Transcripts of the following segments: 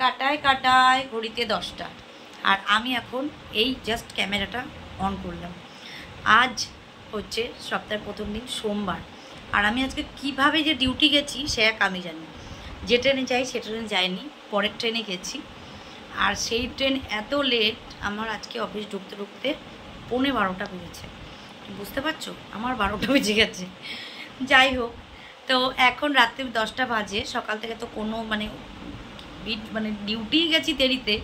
কাটায় কাটায় ঘড়িতে 10টা, আর আমি এখন এই জাস্ট ক্যামেরাটা অন করলাম। আজ হচ্ছে সপ্তাহের প্রথম দিন, সোমবার, আর আমি আজকে কিভাবে যে ডিউটি গেছি সে এক আমি জানি। যে ট্রেনে যাই সে ট্রেনে যাইনি, পরের ট্রেনে গেছি, আর সেই ট্রেন এত লেট, আমার আজকে অফিস ঢুকতে ঢুকতে 11:15 বেজেছে। বুঝতে পারছো, আমার 12টা বেজে গেছে। যাই হোক, তো এখন রাত্রি 10টা বাজে। সকাল থেকে তো কোনো মানে ডিউটি গেছি দেরিতে,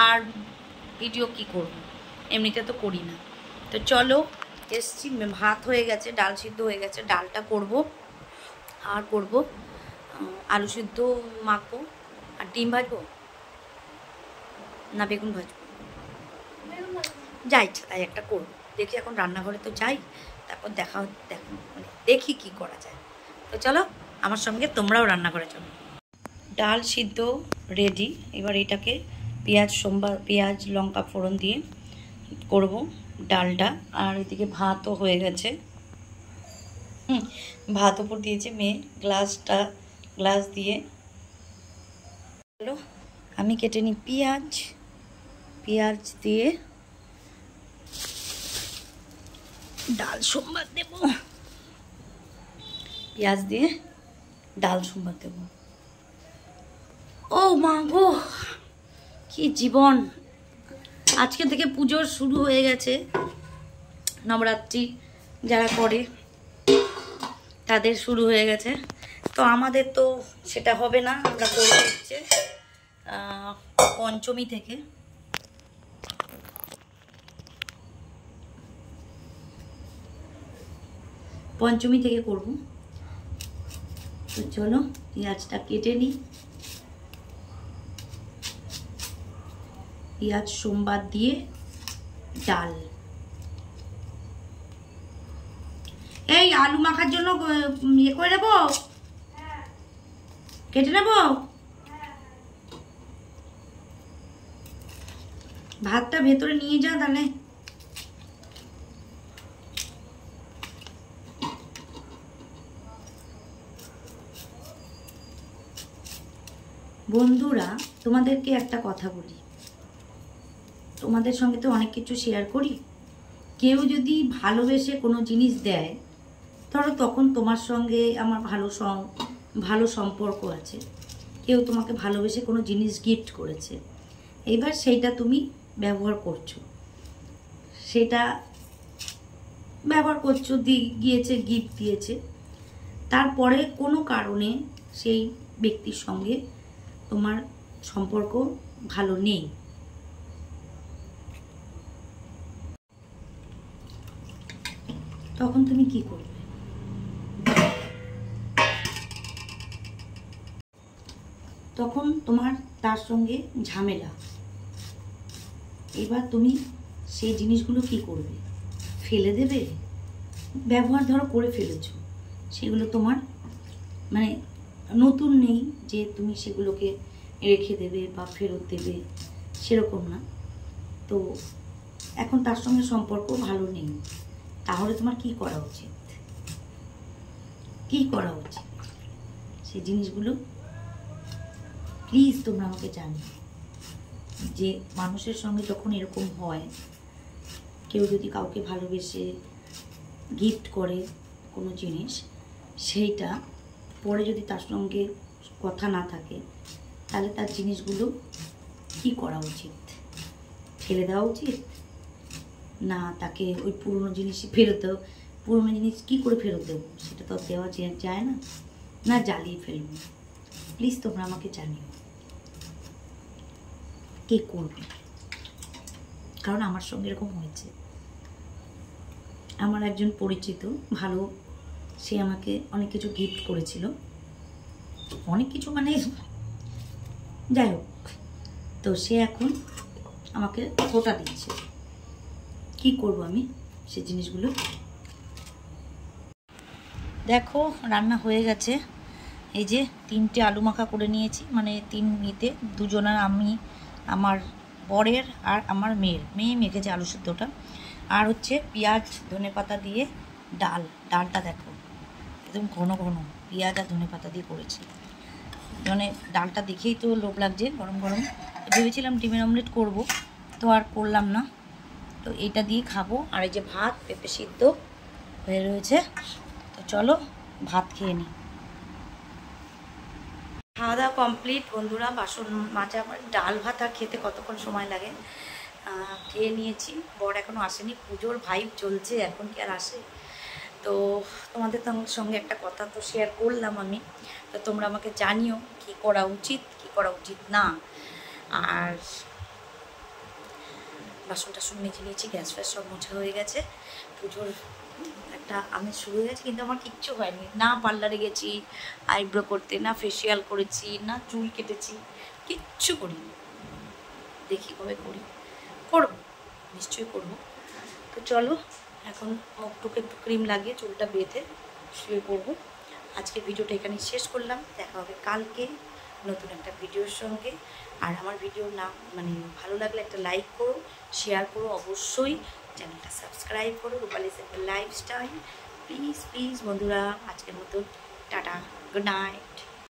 আর ভিডিও কি করব, এমনিতে তো করি না। তো চলো এসছি, ভাত হয়ে গেছে, ডাল সিদ্ধ হয়ে গেছে, ডালটা করব, আর করব আলু সিদ্ধ মাখবো, আর ডিম ভাজবো না বেগুন ভাজবো, যা ইচ্ছা তাই একটা করবো। দেখি এখন রান্নাঘরে তো যাই, তারপর দেখি কি করা যায়। তো চলো আমার সঙ্গে তোমরাও রান্নাঘরে চলো। ডাল সিদ্ধ রেডি, এবার এটাকে পেঁয়াজ লঙ্কা ফোড়ন দিয়ে করব ডালটা। আর এদিকে ভাতও হয়ে গেছে, ভাত ওপর দিয়েছে মেয়ে গ্লাস দিয়ে। চলো আমি কেটে নিই পেঁয়াজ দিয়ে ডাল সোমবার দেব, পেঁয়াজ দিয়ে ডাল সোমবার দেব। ও মা গো, কি জীবন! আজকে থেকে পুজোর শুরু হয়ে গেছে, নবরাত্রি যারা করে তাদের শুরু হয়ে গেছে। তো আমাদের তো সেটা হবে না, আমরা করবো হচ্ছে পঞ্চমী থেকে। করব। তো চলো পেঁয়াজটা কেটে নিই। পেঁয়াজ সোমবার দিয়ে ডাল। এই আলু মাখার জন্য ইয়ে করে নেবো, কেটে নেবো। ভাতটা ভেতরে নিয়ে যা তাহলে। বন্ধুরা, তোমাদেরকে একটা কথা বলি, তোমাদের সঙ্গে তো অনেক কিছু শেয়ার করি। কেউ যদি ভালোবেসে কোনো জিনিস দেয়, ধরো তখন তোমার সঙ্গে আমার ভালো সম্পর্ক আছে, কেউ তোমাকে ভালোবেসে কোনো জিনিস গিফট করেছে, এবার সেইটা তুমি ব্যবহার করছো, গিয়েছে গিফট দিয়েছে, তারপরে কোনো কারণে সেই ব্যক্তির সঙ্গে তোমার সম্পর্ক ভালো নেই, তখন তুমি কি করবে? তখন তোমার তার সঙ্গে ঝামেলা। এবার তুমি সেই জিনিসগুলো কি করবে? ফেলে দেবে? ব্যবহার ধরো করে ফেলেছো, সেগুলো তোমার মানে নতুন নেই যে তুমি সেগুলোকে রেখে দেবে বা ফেরত দেবে, সেরকম না। তো এখন তার সঙ্গে সম্পর্ক ভালো নেই, তাহলে তোমার কি করা উচিত? সেই জিনিসগুলো প্লিজ তোমরা আমাকে জানিও, যে মানুষের সঙ্গে যখন এরকম হয়, কেউ যদি কাউকে ভালোবেসে গিফট করে কোনো জিনিস, সেইটা পরে যদি তার সঙ্গে কথা না থাকে, তাহলে তার জিনিসগুলো কি করা উচিত? ফেলে দেওয়া উচিত, না তাকে ওই পুরনো জিনিসই পুরনো জিনিস কি করে ফেরত দেবো? সেটা তো দেওয়া যায় না, না জ্বালিয়ে ফেলবো? প্লিজ তোমরা আমাকে জানিও কে করবে, কারণ আমার সঙ্গে এরকম হয়েছে। আমার একজন পরিচিত ভালো, সে আমাকে অনেক কিছু গিফট করেছিল, অনেক কিছু মানে যাই হোক, তো সে এখন আমাকে খোটা দিচ্ছে। কি করব আমি সেই জিনিসগুলো? দেখো রান্না হয়ে গেছে, এই যে 3টে আলু মাখা করে নিয়েছি, মানে 3 নিতে, দুজনের, আমি, আমার বরের আর আমার মেয়ে মেখেছে আলু সিদ্ধটা, আর হচ্ছে পেঁয়াজ ধনেপাতা দিয়ে ডালটা দেখো একদম ঘন ঘন পেঁয়াজ আর ধনেপাতা দিয়ে করেছি। মানে ডালটা দেখেই তো লোভ লাগছে, গরম গরম। ভেবেছিলাম ডিমের অমলেট করব, তো আর করলাম না। তো এটা দিয়ে খাবো। আর এই যে ভাত পেঁপে সিদ্ধ হয়ে রয়েছে, তো চলো ভাত খেয়ে নিই। খাওয়া দাওয়া কমপ্লিট বন্ধুরা, বাসন মাজা। ডাল ভাত আর খেতে কতক্ষণ সময় লাগে। খেয়ে নিয়েছি, বর এখনও আসেনি, পুজোর ভাইব চলছে, এখন কি আর আসে। তো তোমাদের সঙ্গে একটা কথা তো শেয়ার করলাম আমি, তো তোমরা আমাকে জানিও কি করা উচিত কি করা উচিত না। আর বাসন টাসন মেজে নিয়েছি, গ্যাস ফ্যাস সব মোছা হয়ে গেছে, পুজোর একটা আমেজ শুরু হয়ে গেছে। কিন্তু আমার কিচ্ছু হয়নি, না পার্লারে গেছি আইব্রো করতে, না ফেসিয়াল করেছি, না চুল কেটেছি, কিচ্ছু করিনি। দেখি কবে করি, করবো, নিশ্চয়ই করবো। তো চলো এখন মুখটুকে একটু ক্রিম লাগিয়ে চুলটা বেঁধে শুয়ে পড়বো। আজকে ভিডিওটা এখানেই শেষ করলাম, দেখা হবে কালকে নতুন একটা ভিডিওর সঙ্গে। আর আমার ভিডিও না মানে ভালো লাগলে একটা লাইক করো, শেয়ার করো, অবশ্যই চ্যানেলটা সাবস্ক্রাইব করো, রূপালী সিম্পল লাইফস্টাইল। প্লিজ প্লিজ বন্ধুরা, আজকের মতো টাটা, গুড নাইট।